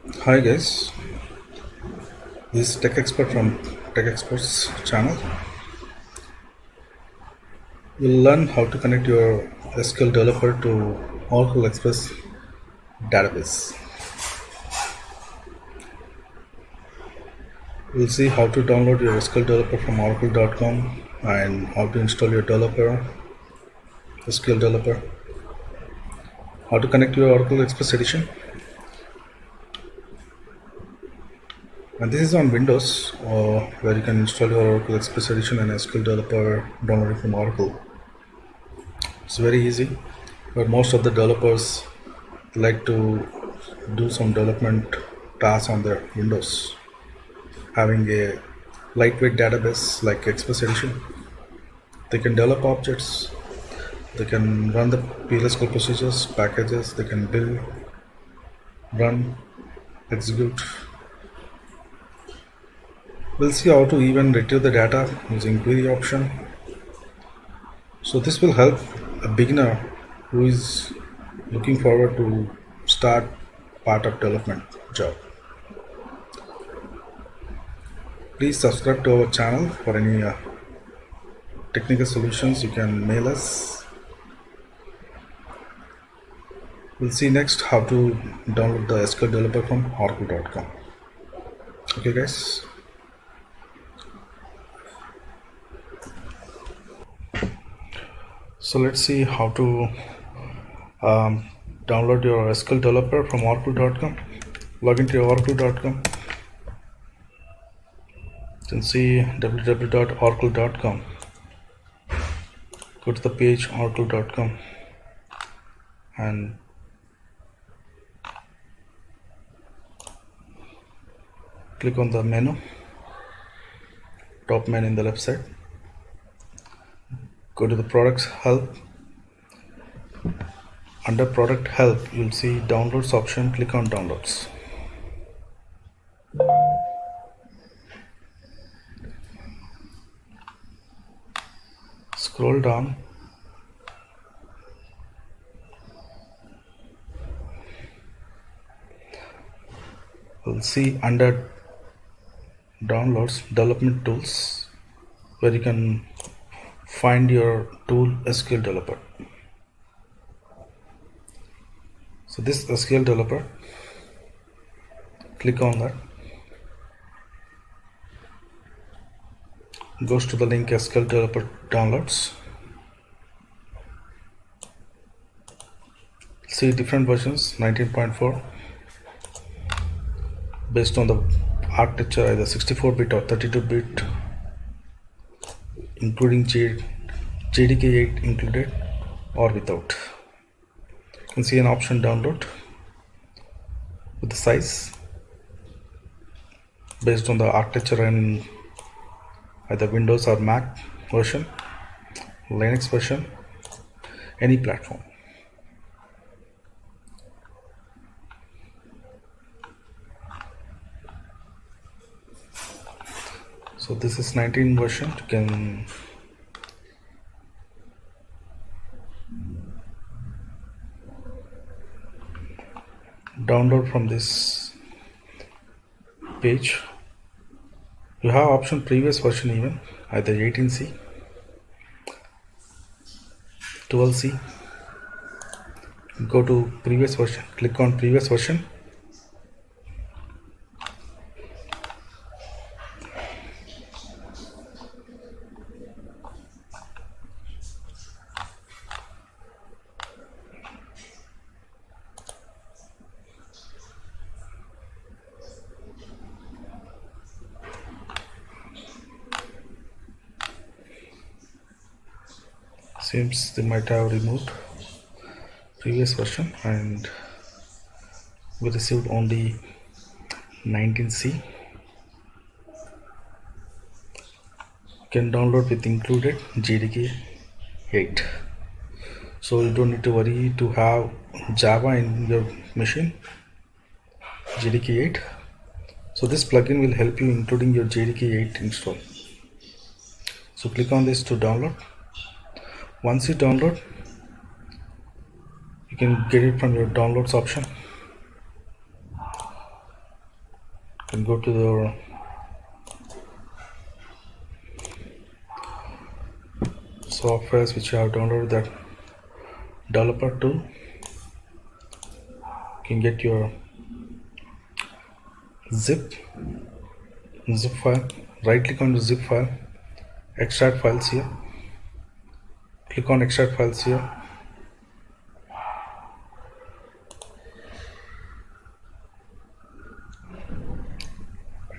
Hi guys, this is Tech Expert from Tech Experts channel. We'll learn how to connect your SQL developer to Oracle Express database. We'll see how to download your SQL developer from oracle.com and how to install your developer, SQL developer, how to connect your Oracle Express edition. And this is on Windows, where you can install your Oracle Express edition and SQL developer downloading from Oracle. It's very easy, but most of the developers like to do some development tasks on their Windows, having a lightweight database like Express Edition. They can develop objects, they can run the PLSQL procedures, packages, they can build, run, execute. We'll see how to even retrieve the data using query option. So this will help a beginner who is looking forward to start part of development job. Please subscribe to our channel for any technical solutions. You can mail us. We'll see next how to download the SQL developer from oracle.com. Okay guys. So let's see how to download your SQL developer from oracle.com. Log into your oracle.com. You can see www.oracle.com. Go to the page oracle.com and click on the menu, top menu in the left side. Go to the products help. Under product help, you'll see downloads option. Click on downloads. Scroll down. We'll see under downloads development tools, where you can find your tool SQL developer. So this SQL developer, click on that. Goes to the link SQL developer downloads. See different versions, 19.4, based on the architecture, either 64-bit or 32-bit, including JDK8 included or without. You can see an option download with the size based on the architecture and either Windows or Mac version, Linux version, any platform. So this is 19 version. You can download from this page. You have option previous version, even either 18C, 12C. Go to previous version, click on previous version. Seems they might have removed previous version and we received only 19C. Can download with included JDK 8. So you don't need to worry to have Java in your machine, JDK 8. So this plugin will help you including your JDK 8 install. So click on this to download. Once you download, you can get it from your downloads option. go to the softwares which you have downloaded, that developer tool. You can get your zip file, right click on the zip file, extract files here, click on extract files here,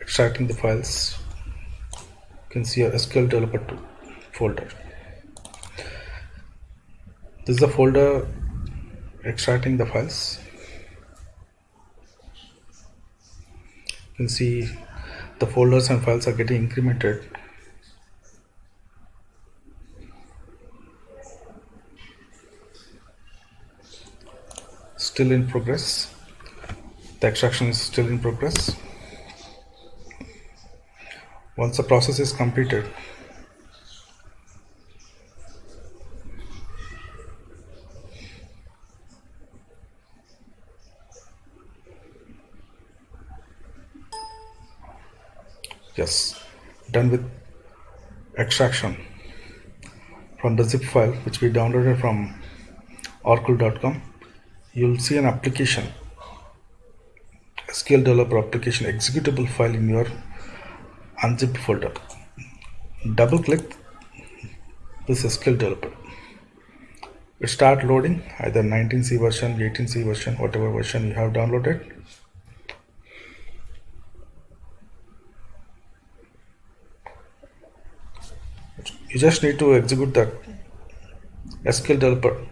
extracting the files. You can see a SQL developer 2 folder. This is the folder extracting the files. You can see the folders and files are getting incremented. Still in progress. The extraction is still in progress. Once the process is completed, yes, done with extraction from the zip file which we downloaded from oracle.com. You'll see an application, SQL developer application executable file in your unzipped folder. Double click this SQL developer. It start loading either 19C version, 18C version, whatever version you have downloaded. You just need to execute that SQL developer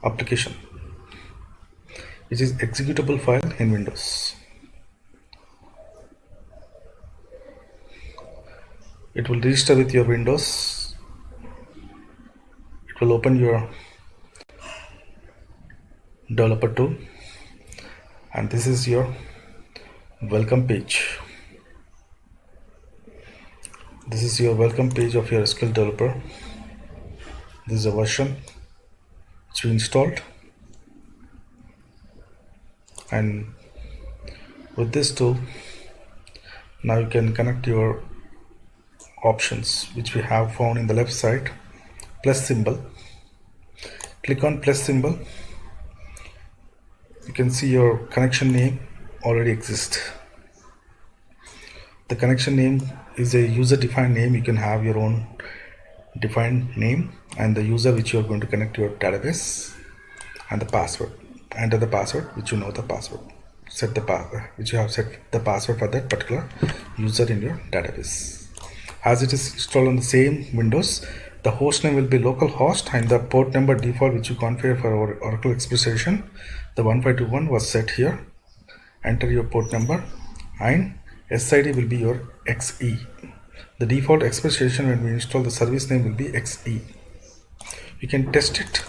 application. It is executable file in Windows. It will register with your Windows. It will open your developer tool, and this is your welcome page. This is your welcome page of your SQL developer. This is a version which we installed, and with this tool now you can connect your options which we have found in the left side, plus symbol. Click on plus symbol. You can see your connection name already exists. The connection name is a user defined name. You can have your own defined name and the user which you are going to connect to your database, and the password. Enter the password which you know the password. Set the password which you have set the password for that particular user in your database. As it is installed on the same Windows, the host name will be localhost, and the port number default which you configure for our Oracle Express Edition, the 1521 was set here. Enter your port number, and SID will be your XE. The default Express Edition when we install the service name will be XE. You can test it.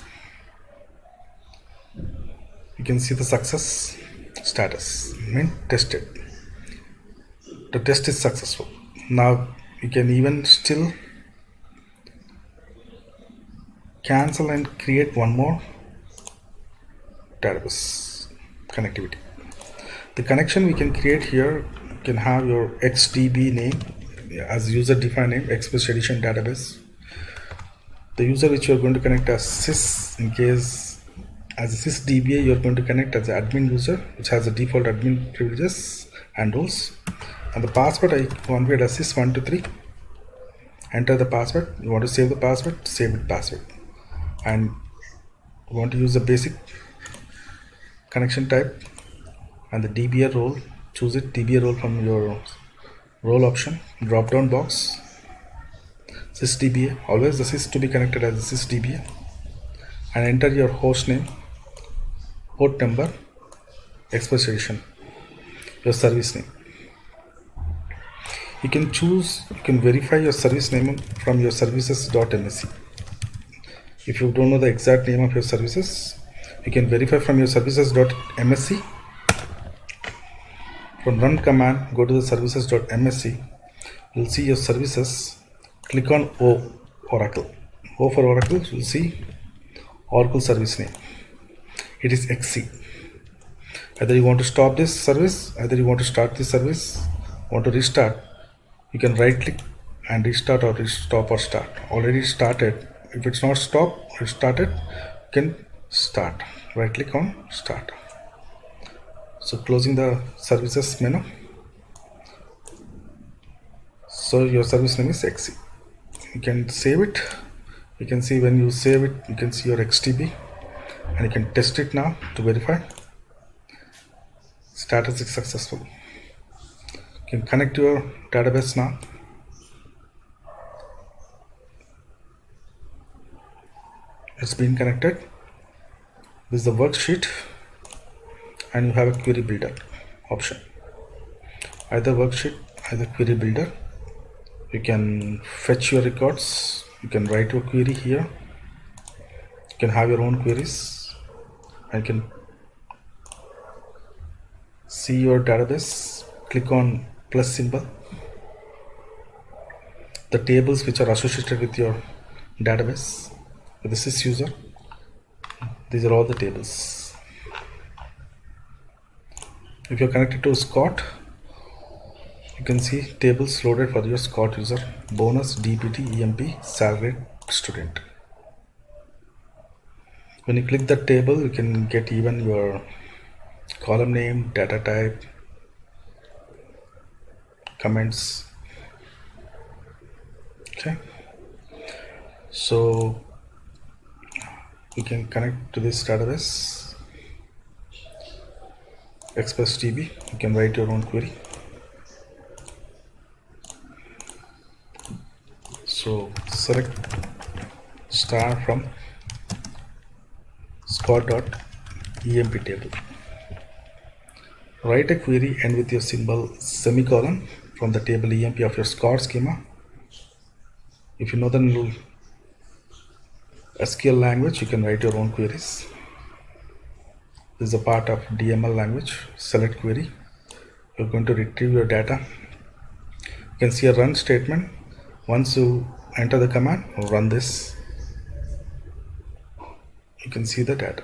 You can see the success status, tested. The test is successful. Now you can even still cancel and create one more database connectivity. The connection we can create here can have your XDB name as user defined name, Express Edition database. The user which you are going to connect as sys, in case as a sysdba you are going to connect as an admin user which has the default admin privileges and roles. And the password I configured as sys123. Enter the password. You want to save the password, save it password. And you want to use the basic connection type and the DBA role. Choose it, DBA role from your role option, drop down box, sysdba, always the sys to be connected as a sysdba, and enter your host name, port number, Express Edition, your service name. You can verify your service name from your services.msc. If you don't know the exact name of your services, you can verify from your services.msc. From run command, go to the services.msc. You'll see your services. Click on O, Oracle. O for Oracle, you'll see Oracle service name. It is XC. Either you want to stop this service, either you want to start this service. Want to restart, you can right click and restart or stop or start. Already started. If it's not stop or started, you can start. Right click on start. So closing the services menu. So your service name is XC. You can save it. You can see when you save it, you can see your XTB, and you can test it now to verify. Status is successful. You can connect your database now. It's been connected. This is the worksheet, and you have a query builder option. Either worksheet, either query builder. You can fetch your records. You can write your query here. You can have your own queries. I can see your database. Click on plus symbol. The tables which are associated with your database. This is user. These are all the tables. If you're connected to Scott, you can see tables loaded for your Scott user. Bonus, DPT, EMP, salary, student. When you click that table, you can get even your column name, data type, comments. Okay. So you can connect to this database. ExpressDB. You can write your own query. So select star from Scott.emp table. Write a query end with your symbol semicolon from the table EMP of your Scott schema. If you know the SQL language, you can write your own queries. This is a part of DML language. Select query. You're going to retrieve your data. You can see a run statement. Once you enter the command, run this. You can see the data.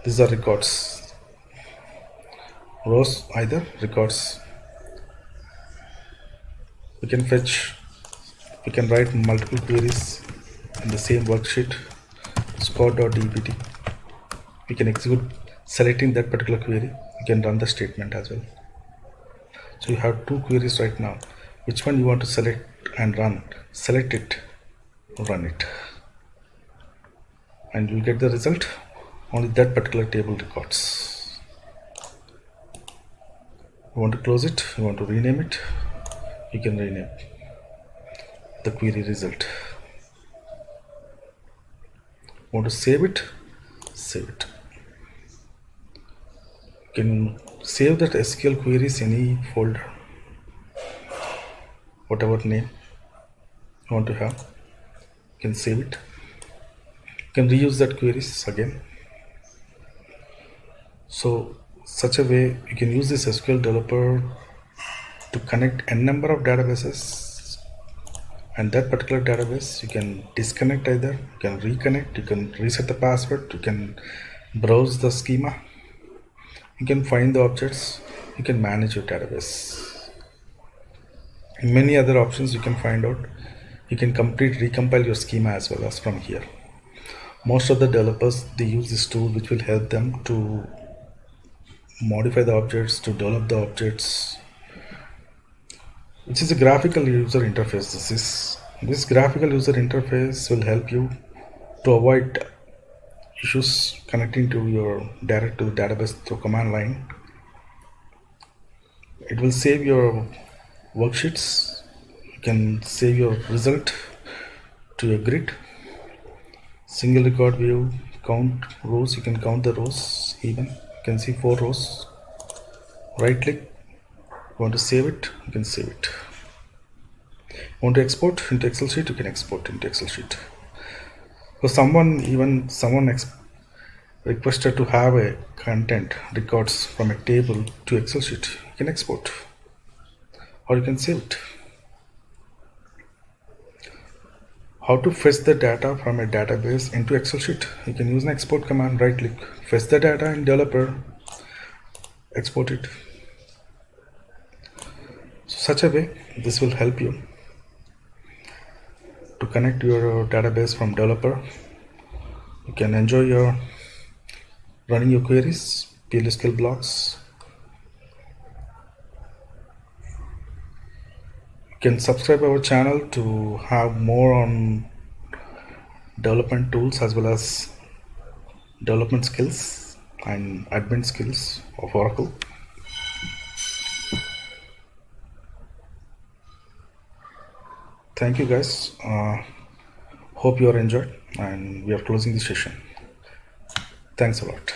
These are records. Rows either records. We can fetch. We can write multiple queries in the same worksheet. Scott.dbt. We can execute selecting that particular query. You can run the statement as well. So you have two queries right now. Which one you want to select and run? Select it, run it, and you'll get the result. Only that particular table records. You want to close it, you want to rename it, you can rename the query result. Want to save it, save it. You can save that SQL queries any folder, whatever name you want to have. You can save it. You can reuse that queries again. So such a way you can use this SQL developer to connect n number of databases, and that particular database you can disconnect either, you can reconnect, you can reset the password, you can browse the schema, you can find the objects, you can manage your database. And many other options you can find out. You can recompile your schema as well as from here. Most of the developers, they use this tool which will help them to modify the objects, to develop the objects, which is a graphical user interface. This graphical user interface will help you to avoid issues connecting to your direct to the database through command line. It will save your worksheets. You can save your result to your grid. Single record view, count rows. You can count the rows even. You can see 4 rows. Right click. You want to save it, you can save it. Want to export into Excel sheet, you can export into Excel sheet. So someone requested to have a content records from a table to Excel sheet, you can export or you can save it. How to fetch the data from a database into Excel sheet? You can use an export command. Right click, fetch the data in developer, export it. So such a way, this will help you to connect your database from developer. You can enjoy your running your queries, PLSQL blocks. You can subscribe our channel to have more on development tools as well as development skills and admin skills of Oracle. Thank you guys. Hope you are enjoyed, and we are closing the session. Thanks a lot.